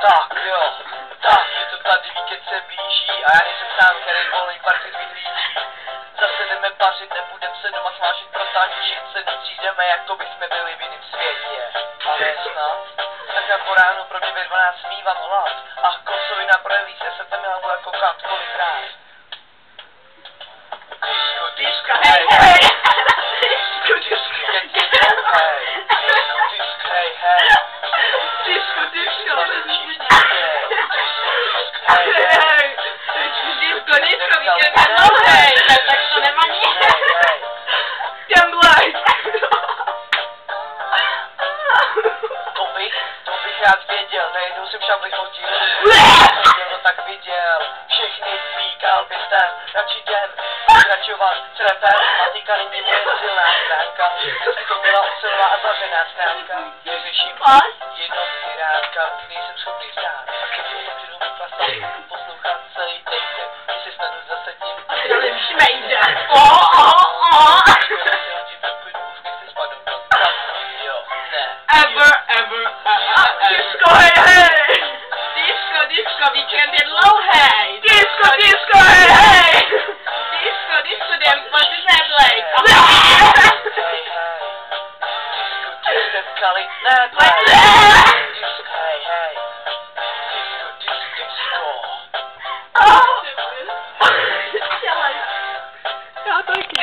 Tak jo, tak je to tady, víkend se blíží a já nejsem sám, který volný parket vyhlíží. Zase jdeme pařit, nebudem se doma smážit, protančit se, nepřijdeme, jako by jsme byli v jiném světě. Ale snad, takhle po ránu pro mě ve 12 smívám hlad a kosovina projeví se, jsem tam měl jako kat kolikrát. Disco, disco, hej, hej! Disco, disco, hej, disco, hej, hej! Disco, disco, víkend je dlouhej, tak to nemá nic. Temblej. To bych rád věděl, najednou jsem však vychodil. Kdo tak viděl, všechny píkal byste, radši jdem pokračovat s rapem, matika není moje silná stránka, zase to byla ocelová a zavřená stránka, neřeším jenom siránka, nejsem schopný vstát, a když o tom ženu vyplastat, poslouchat celý týden, když se stanu zase tím, ale šmejde. Disco, hej, hej! Disco, disco, víkend je dlouhej! Disco, disco, hej, hej! Disco, disco, jdem společně neblej! Hej, hej! Disco, jdem kali neblej! Disco, hej, hej! Disco, disco! Já taky.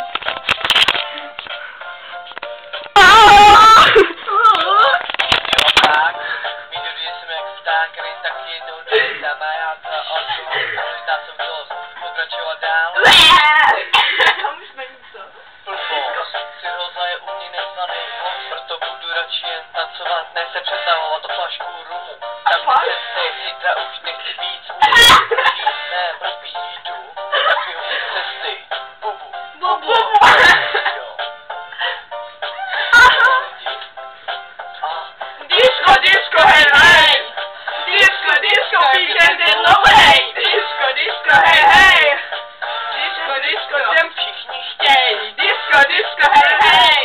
Pokračovat dál. Už není co. Blbost, cirhóza je u mě neznaný moc, proto budu radši jen tancovat, ne se přetahovat o flašku rumu. Tak se zítra už nechci být svůj. Ne, blbý jdu, tak vyhodím cesty. Bubu, bubu. Disco, disco, hej, hej! Disco, disco, víkend je dlouhej! Disco, disco, hej, hej! Disco, disco, jdem všichni chtějí! Disco, disco, hej, hej!